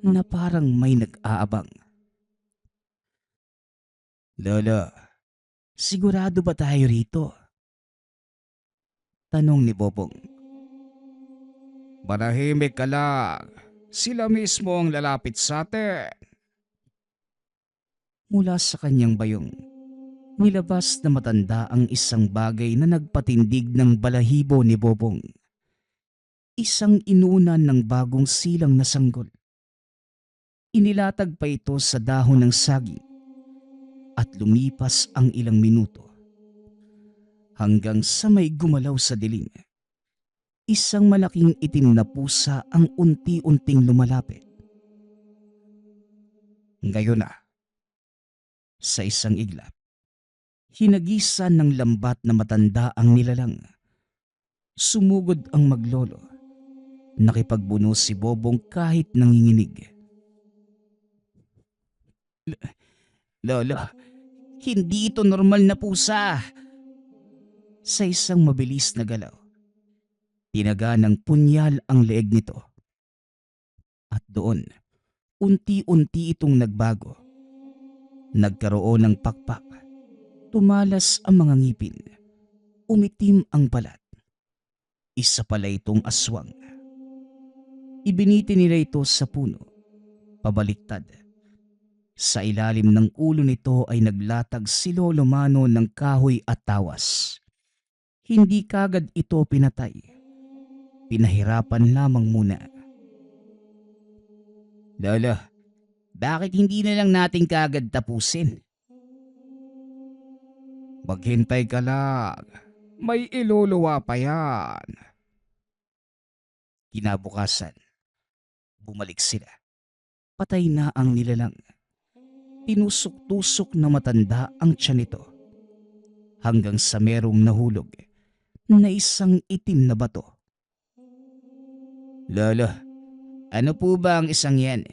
na parang may nag-aabang. Lolo, sigurado ba tayo rito? Tanong ni Bobong. Manahimik ka lang. Sila mismo ang lalapit sa atin. Mula sa kanyang bayong, nilabas na matanda ang isang bagay na nagpatindig ng balahibo ni Bobong. Isang inunan ng bagong silang na sanggol. Inilatag pa ito sa dahon ng saging at lumipas ang ilang minuto. Hanggang sa may gumalaw sa dilim, isang malaking itim na pusa ang unti-unting lumalapit. Ngayon na, sa isang iglap, hinagisan ng lambat na matanda ang nilalang. Sumugod ang maglolo. Nakipagbuno si Bobong kahit nanginginig. Lolo, hindi ito normal na pusa. Sa isang mabilis na galaw, tinaga ng punyal ang leeg nito. At doon, unti-unti itong nagbago. Nagkaroon ng pakpak. Tumalas ang mga ngipin. Umitim ang balat. Isa pala itong aswang. Ibiniti nila ito sa puno, pabaliktad. Sa ilalim ng ulo nito ay naglatag si Lolo Mano ng kahoy at tawas. Hindi kagad ito pinatay. Pinahirapan lamang muna. Lolo, bakit hindi na lang natin kagad tapusin? Maghintay ka lang. May iluluwa pa yan. Kinabukasan, bumalik sila. Patay na ang nilalang. Tinusok-tusok na matanda ang tiyan nito. Hanggang sa merong nahulog na isang itim na bato. Lolo, ano po ba ang isang yan?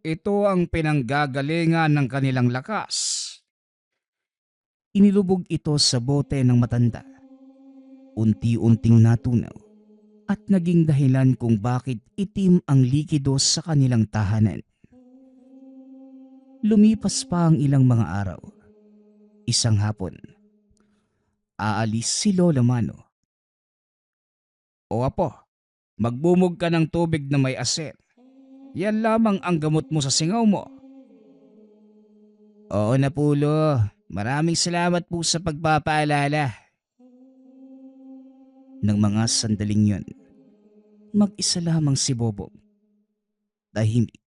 Ito ang pinanggagalingan ng kanilang lakas. Inilubog ito sa bote ng matanda. Unti-unting natunaw at naging dahilan kung bakit itim ang likido sa kanilang tahanan. Lumipas pa ang ilang mga araw. Isang hapon, aalis si Lola Mano. O apo, magbumog ka ng tubig na may asin. Yan lamang ang gamot mo sa singaw mo. Oo na po, Lo. Maraming salamat po sa pagpapaalala. Nang mga sandaling yon, mag-isa lamang si Bobong. Tahimik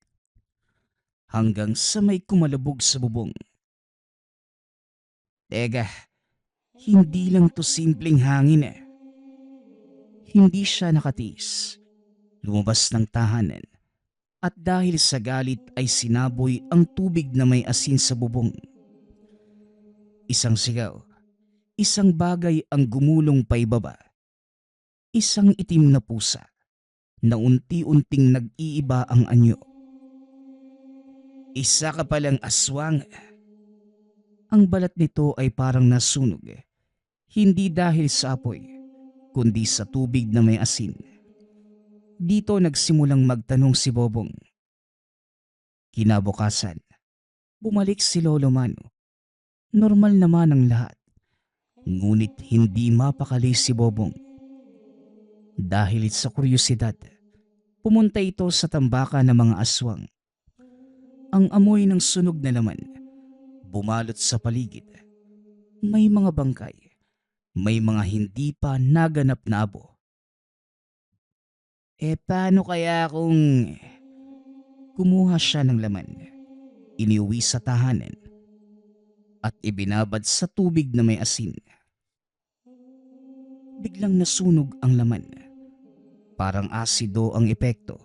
hanggang sa may kumalabog sa bubong. Teka, hindi lang to simpleng hangin eh. Hindi siya nakatiis. Lumabas ng tahanan at dahil sa galit ay sinaboy ang tubig na may asin sa bubong. Isang sigaw, isang bagay ang gumulong paibaba. Isang itim na pusa na unti-unting nag-iiba ang anyo. Isa ka palang aswang. Ang balat nito ay parang nasunog, hindi dahil sa apoy, kundi sa tubig na may asin. Dito nagsimulang magtanong si Bobong. Kinabukasan, bumalik si Lolo Mano. Normal naman ang lahat. Ngunit hindi mapakali si Bobong. Dahil sa kuryosidad, pumunta ito sa tambakan ng mga aswang. Ang amoy ng sunog na laman, bumalot sa paligid. May mga bangkay, may mga hindi pa naganap na abo. Paano kaya kung kumuha siya ng laman, iniuwi sa tahanan, at ibinabad sa tubig na may asin? Biglang nasunog ang laman. Parang asido ang epekto.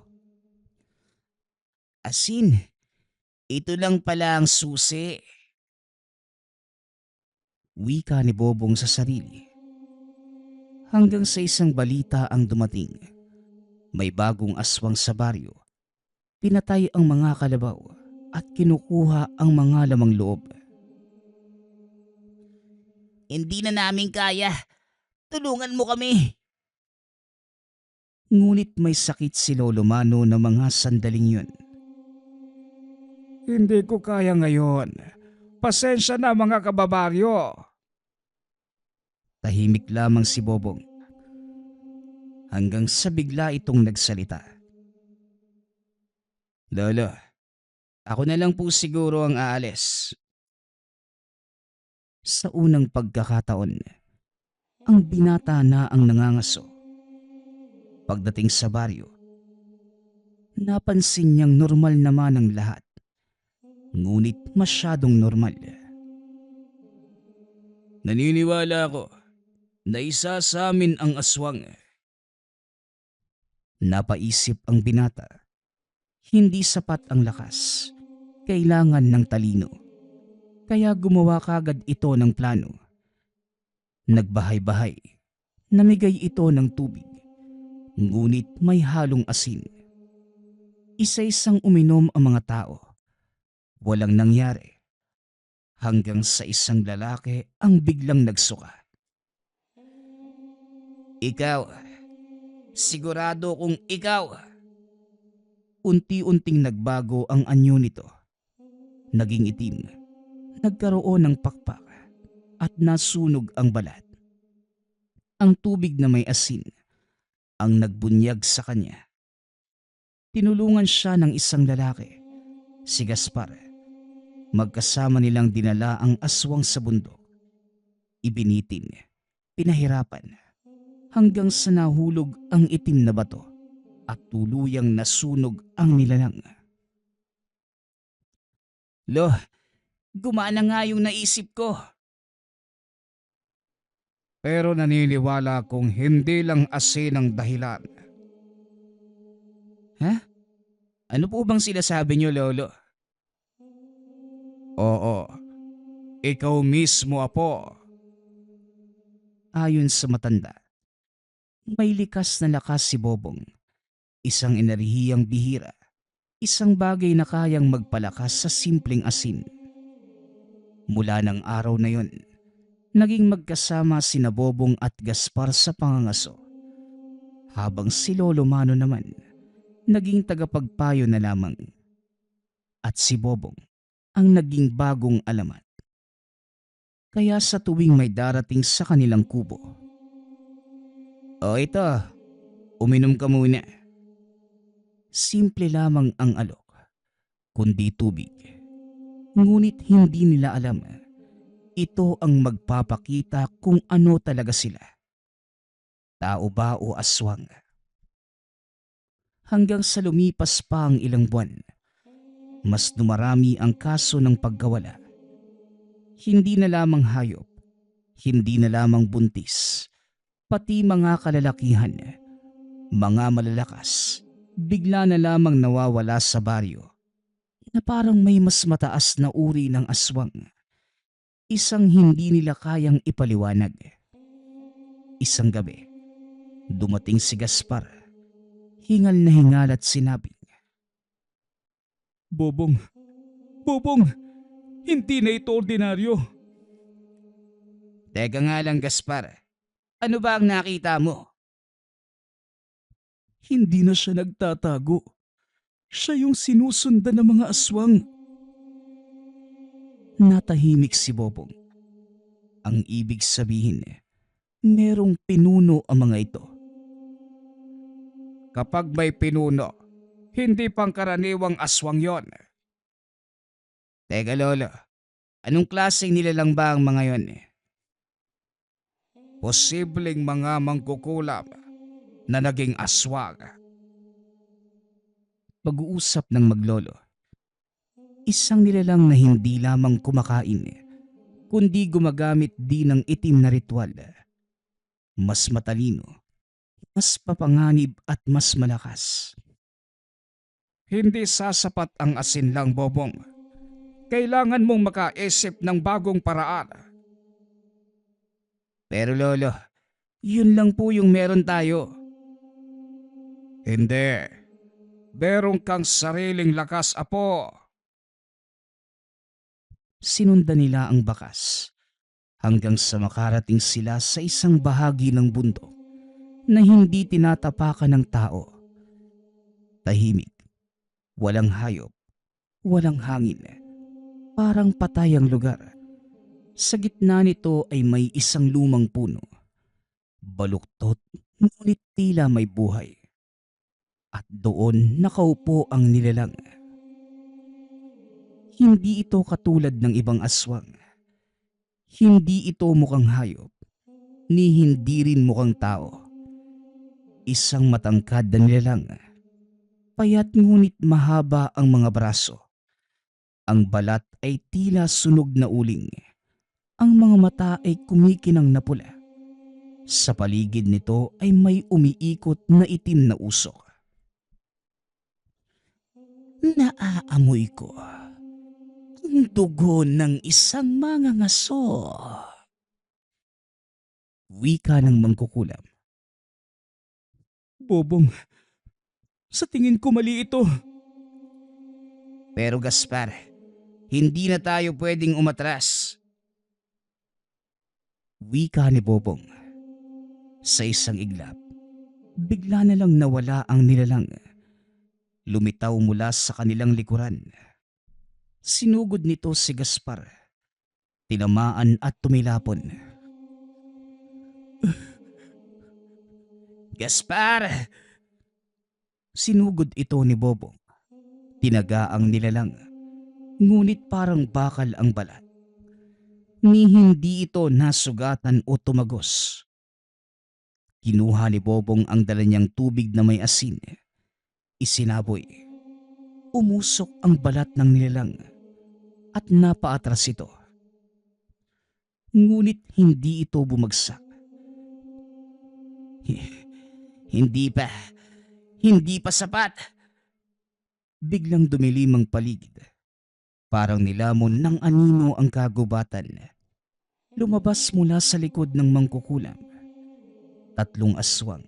Asin, ito lang pala ang susi. Wika ni Bobong sa sarili. Hanggang sa isang balita ang dumating. May bagong aswang sa baryo. Pinatay ang mga kalabaw at kinukuha ang mga lamang loob. Hindi na namin kaya. Tulungan mo kami. Ngunit may sakit si Lolo Mano na mga sandaling yun. Hindi ko kaya ngayon. Pasensya na mga kababaryo. Tahimik lamang si Bobong. Hanggang sa bigla itong nagsalita. Lolo, ako na lang po siguro ang aalis. Sa unang pagkakataon, ang binata na ang nangangaso. Pagdating sa baryo, napansin niyang normal naman ang lahat. Ngunit masyadong normal. Naniniwala ako na isa sa amin ang aswang. Napaisip ang binata. Hindi sapat ang lakas. Kailangan ng talino. Kaya gumawa kagad ito ng plano. Nagbahay-bahay. Namigay ito ng tubig. Ngunit may halong asin. Isa-isang uminom ang mga tao. Walang nangyari. Hanggang sa isang lalaki ang biglang nagsuka. Ikaw, sigurado kung ikaw. Unti-unting nagbago ang anyo nito. Naging itim. Nagkaroon ng pakpak at nasunog ang balat. Ang tubig na may asin ang nagbunyag sa kanya. Tinulungan siya ng isang lalaki, si Gaspar. Magkasama nilang dinala ang aswang sa bundok. Ibinitin, pinahirapan, hanggang sa nahulog ang itim na bato at tuluyang nasunog ang nilalang. Lo, gumana nga yung naisip ko. Pero naniniwala kong hindi lang asin ang dahilan. Ha? Ano po bang sinasabi niyo, Lolo? Oo, ikaw mismo, Apo. Ayon sa matanda, May likas na lakas si Bobong, isang enerhiyang bihira, isang bagay na kayang magpalakas sa simpleng asin. Mula ng araw na yon, naging magkasama sina Bobong at Gaspar sa pangangaso, habang si Lolo Mano naman naging tagapagpayo na lamang, at si Bobong ang naging bagong alamat. Kaya sa tuwing may darating sa kanilang kubo, "O ito, uminom ka muna." Simple lamang ang alok, kundi tubig. Ngunit hindi nila alam, ito ang magpapakita kung ano talaga sila, tao ba o aswang. Hanggang sa lumipas pa ang ilang buwan, mas dumarami ang kaso ng pagkawala. Hindi na lamang hayop, hindi na lamang buntis, pati mga kalalakihan, mga malalakas, bigla na lamang nawawala sa baryo, na parang may mas mataas na uri ng aswang. Isang hindi nila kayang ipaliwanag. Isang gabi, dumating si Gaspar, hingal na hingal at sinabing, Bobong, Bobong, hindi na ito ordinaryo. "Teka nga lang Gaspar, ano ba ang nakita mo?" Hindi na siya nagtatago. Siya yung sinusundan ng mga aswang. Natahimik si Bobong. Ang ibig sabihin, merong pinuno ang mga ito. Kapag may pinuno, hindi pangkaraniwang aswang yon. Teka lolo, anong klaseng nilalang ba ang mga yon? Posibleng mga mangkukulam na naging aswang. Pag-uusap ng maglolo, isang nilalang na hindi lamang kumakain, kundi gumagamit din ng itim na ritual. Mas matalino, mas papanganib at mas malakas. Hindi sasapat ang asin lang, Bobong. Kailangan mong makaisip ng bagong paraan. Pero lolo, yun lang po yung meron tayo. Hindi. Meron kang sariling lakas, apo. Sinundan nila ang bakas hanggang sa makarating sila sa isang bahagi ng bundok na hindi tinatapakan ng tao. Tahimik, walang hayop, walang hangin. Parang patay ang lugar. Sa gitna nito ay may isang lumang puno. Baluktot, ngunit tila may buhay. At doon nakaupo ang nilalang. Hindi ito katulad ng ibang aswang. Hindi ito mukhang hayop, ni hindi rin mukhang tao. Isang matangkad na nilalang. Payat ngunit mahaba ang mga braso. Ang balat ay tila sunog na uling. Ang mga mata ay kumikinang na pula. Sa paligid nito ay may umiikot na itim na usok. "Naaamoy ko ang dugo ng isang mangangaso," wika ng mangkukulam. Bobong, sa tingin ko mali ito. Pero Gaspar, hindi na tayo pwedeng umatras. Wika ni Bobong. Sa isang iglap, bigla na lang nawala ang nilalang. Lumitaw mula sa kanilang likuran. Sinugod nito si Gaspar. Tinamaan at tumilapon. "Gaspar!" Sinugod ito ni Bobong. Tinaga ang nilalang. Ngunit parang bakal ang balat. Ni hindi ito nasugatan o tumagos. Kinuha ni Bobong ang dala niyang tubig na may asin. Isinaboy. Umusok ang balat ng nilalang at napaatras ito. Ngunit hindi ito bumagsak. Hindi pa. Hindi pa sapat." Biglang dumilim ang paligid. Parang nilamon ng anino ang kagubatan. Lumabas mula sa likod ng mangkukulam 3 aswang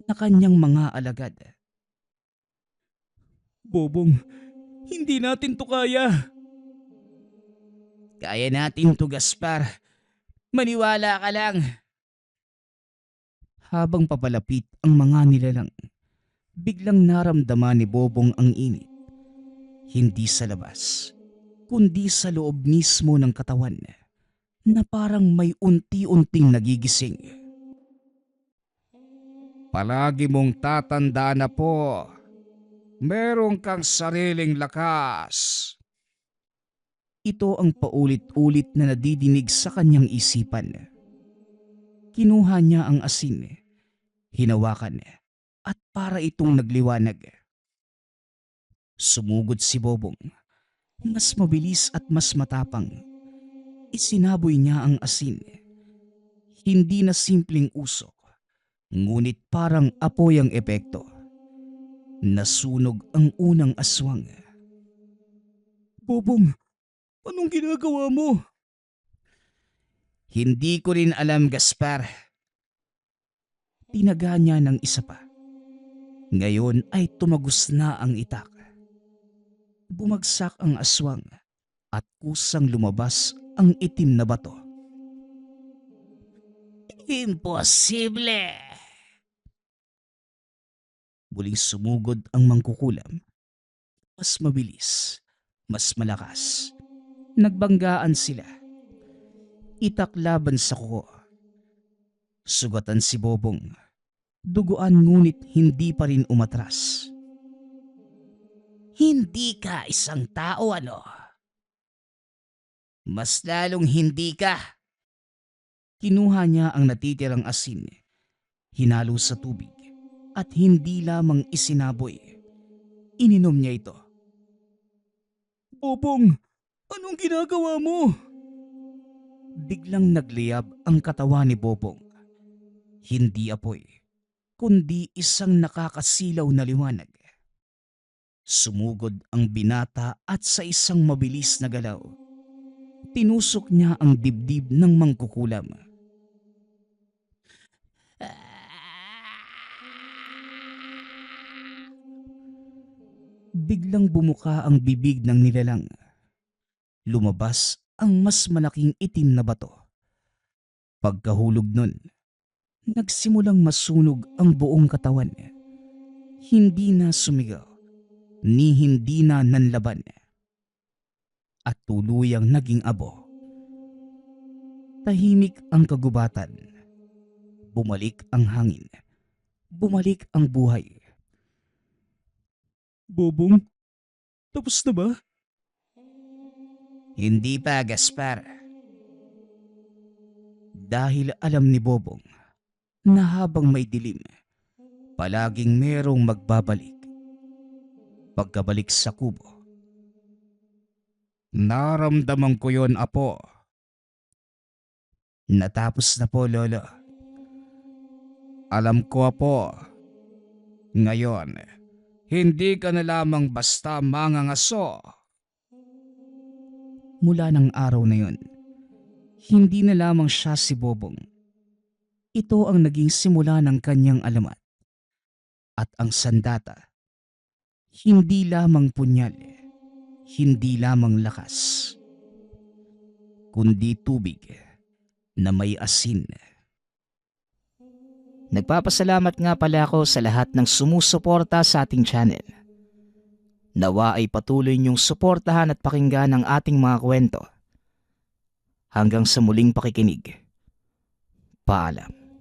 na kanyang mga alagad. Bobong, hindi natin to kaya. Kaya natin to, Gaspar. Maniwala ka lang. Habang papalapit ang mga nilalang, biglang naramdaman ni Bobong ang init. Hindi sa labas, kundi sa loob mismo ng katawan na parang may unti-unting nagigising. Palagi mong tatandaan na po, meron kang sariling lakas. Ito ang paulit-ulit na nadidinig sa kanyang isipan. Kinuha niya ang asin, hinawakan at para itong nagliwanag. Sumugod si Bobong. Mas mabilis at mas matapang. Isinaboy niya ang asin. Hindi na simpleng usok, ngunit parang apoy ang epekto. Nasunog ang unang aswang. Bobong, anong ginagawa mo? Hindi ko rin alam, Gaspar. Tinaga niya ng isa pa. Ngayon ay tumagos na ang itak. Bumagsak ang aswang at kusang lumabas ang itim na bato. Imposible! Muling sumugod ang mangkukulam. Mas mabilis, mas malakas. Nagbanggaan sila. Itak laban sa kuko. Sugatan si Bobong. Duguan ngunit hindi pa rin umatras. Hindi ka isang tao, ano? Mas lalong hindi ka. Kinuha niya ang natitirang asin, hinalo sa tubig, at hindi lamang isinaboy. Ininom niya ito. Bobong, anong ginagawa mo? Biglang nagliyab ang katawan ni Bobong. Hindi apoy, kundi isang nakakasilaw na liwanag. Sumugod ang binata at sa isang mabilis na galaw, tinusok niya ang dibdib ng mangkukulam. Biglang bumuka ang bibig ng nilalang. Lumabas ang mas malaking itim na bato. Pagkahulog nun, nagsimulang masunog ang buong katawan. Hindi na sumigaw, ni hindi na nanlaban. At tuluyang naging abo. Tahimik ang kagubatan. Bumalik ang hangin. Bumalik ang buhay. Bobong, tapos na ba? Hindi pa, Gaspar. Dahil alam ni Bobong na habang may dilim, palaging merong magbabalik. Pagkabalik sa kubo, Naramdaman ko yon, apo. natapos na po, Lolo. Alam ko, apo. Ngayon, hindi ka na lamang basta mangangaso. Mula ng araw na yon, hindi na lamang siya si Bobong. Ito ang naging simula ng kanyang alamat. At ang sandata, hindi lamang punyal, hindi lamang lakas, kundi tubig na may asin. Nagpapasalamat nga pala ako sa lahat ng sumusuporta sa ating channel. Nawa ay patuloy niyong suportahan at pakinggan ang ating mga kwento. Hanggang sa muling pakikinig. Paalam.